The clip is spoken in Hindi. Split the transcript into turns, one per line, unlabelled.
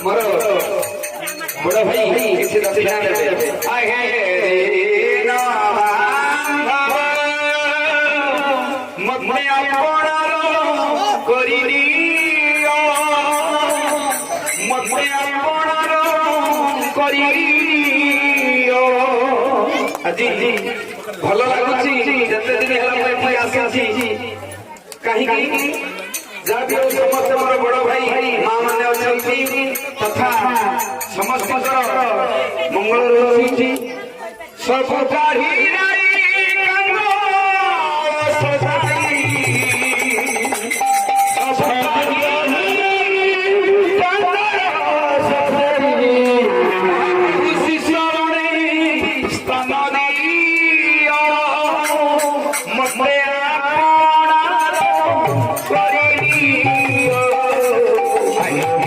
मोर बड़ भाई किसी दक्षिणा देवे मत आज भल लगुच जिते दिन आसी कहीं जहाँ भी समस्त मोर बड़ भाई माँ मैंने अच्छी तथा समस्त मंगल सब